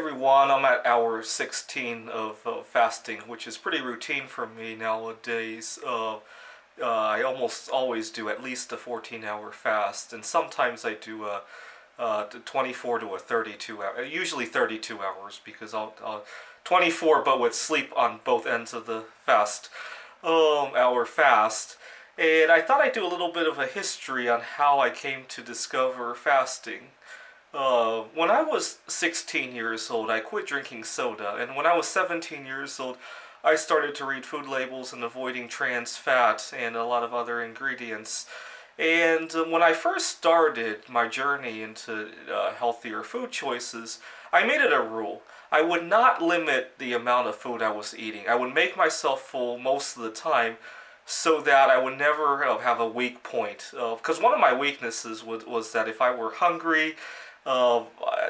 everyone. I'm at hour 16 of fasting, which is pretty routine for me nowadays. I almost always do at least a 14-hour fast, and sometimes I do a 24 to a 32 hour, usually 32 hours because I'll 24, but with sleep on both ends of the hour fast. And I thought I'd do a little bit of a history on how I came to discover fasting. When I was 16 years old, I quit drinking soda, and when I was 17 years old, I started to read food labels and avoiding trans fat and a lot of other ingredients. And when I first started my journey into healthier food choices, I made it a rule. I would not limit the amount of food I was eating. I would make myself full most of the time so that I would never have a weak point. Because one of my weaknesses was that if I were hungry, uh,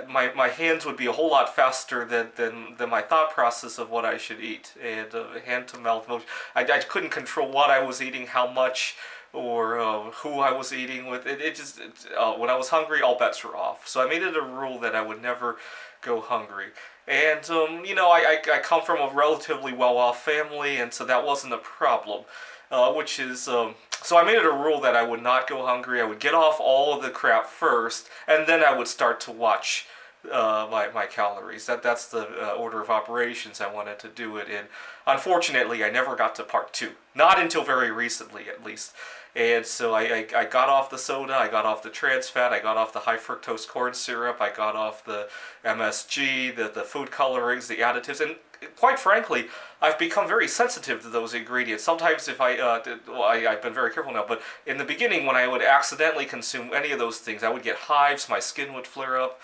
my hands would be a whole lot faster than my thought process of what I should eat. And hand to mouth motion. I couldn't control what I was eating, how much, or who I was eating with. When I was hungry, all bets were off. So I made it a rule that I would never go hungry. And I come from a relatively well-off family, and so that wasn't a problem. So I made it a rule that I would not go hungry. I would get off all of the crap first, and then I would start to watch my calories. That's the order of operations I wanted to do it in. Unfortunately, I never got to part two. Not until very recently, at least. And so I got off the soda, I got off the trans fat, I got off the high fructose corn syrup, I got off the MSG, the food colorings, the additives, and quite frankly, I've become very sensitive to those ingredients. Sometimes if I've been very careful now, but in the beginning when I would accidentally consume any of those things, I would get hives, my skin would flare up,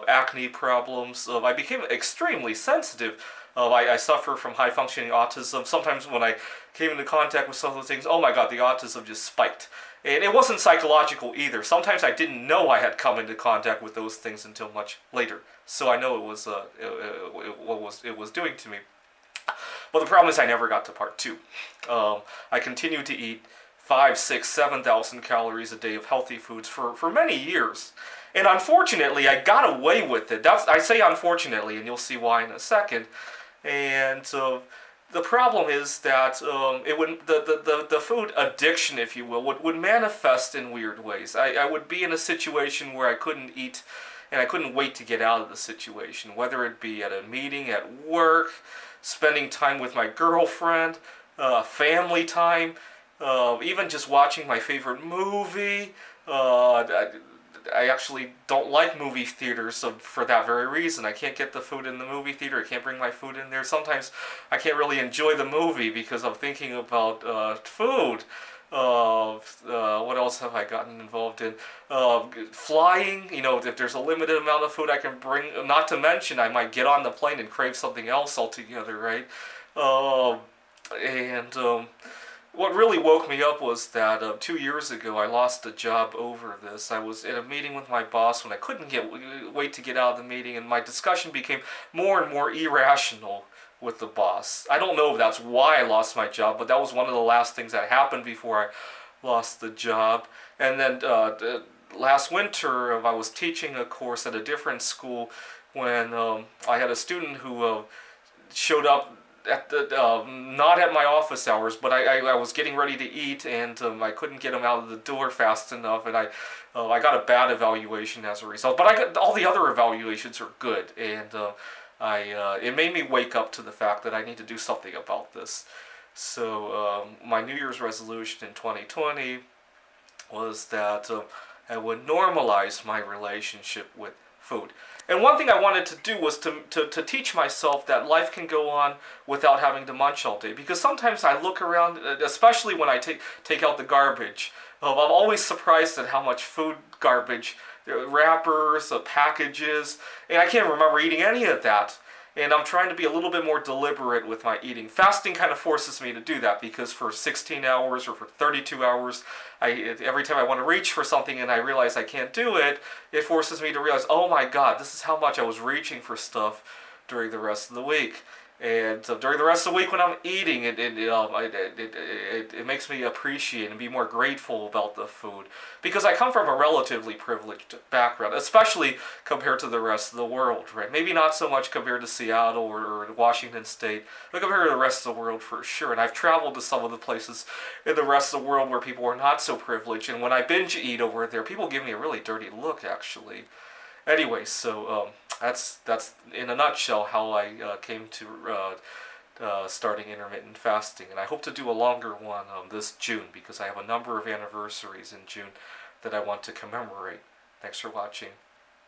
acne problems. I became extremely sensitive. I suffer from high functioning autism. Sometimes when I came into contact with some of those things, oh my god, the autism just spiked. And it wasn't psychological either. Sometimes I didn't know I had come into contact with those things until much later. So I know it was what it was doing to me. But the problem is I never got to part two. I continued to eat 5, 6, 7,000 calories a day of healthy foods for many years. And unfortunately, I got away with it. I say unfortunately, and you'll see why in a second. And the problem is that the food addiction, if you will, would manifest in weird ways. I would be in a situation where I couldn't eat, and I couldn't wait to get out of the situation, whether it be at a meeting, at work, spending time with my girlfriend, family time, even just watching my favorite movie. I actually don't like movie theaters for that very reason. I can't get the food in the movie theater. I can't bring my food in there. Sometimes I can't really enjoy the movie because I'm thinking about food. What else have I gotten involved in? Flying, if there's a limited amount of food I can bring, not to mention I might get on the plane and crave something else altogether, right? And what really woke me up was that 2 years ago I lost a job over this. I was in a meeting with my boss when I couldn't wait to get out of the meeting, and my discussion became more and more irrational with the boss. I don't know if that's why I lost my job, but that was one of the last things that happened before I lost the job. And then last winter I was teaching a course at a different school when I had a student who showed up at the not at my office hours, but I was getting ready to eat, and I couldn't get him out of the door fast enough, and I got a bad evaluation as a result. But I got all the other evaluations are good, and it made me wake up to the fact that I need to do something about this. So my New Year's resolution in 2020 was that I would normalize my relationship with food. And one thing I wanted to do was to teach myself that life can go on without having to munch all day. Because sometimes I look around, especially when I take out the garbage, I'm always surprised at how much food garbage, wrappers, packages, and I can't remember eating any of that. And I'm trying to be a little bit more deliberate with my eating. Fasting kind of forces me to do that because for 16 hours or for 32 hours, every time I want to reach for something and I realize I can't do it, it forces me to realize, oh my god, this is how much I was reaching for stuff during the rest of the week. And during the rest of the week when I'm eating, it makes me appreciate and be more grateful about the food. Because I come from a relatively privileged background, especially compared to the rest of the world, right? Maybe not so much compared to Seattle or Washington State, but compared to the rest of the world for sure. And I've traveled to some of the places in the rest of the world where people are not so privileged. And when I binge eat over there, people give me a really dirty look, actually. Anyway, so that's in a nutshell how I came to starting intermittent fasting, and I hope to do a longer one this June because I have a number of anniversaries in June that I want to commemorate. Thanks for watching.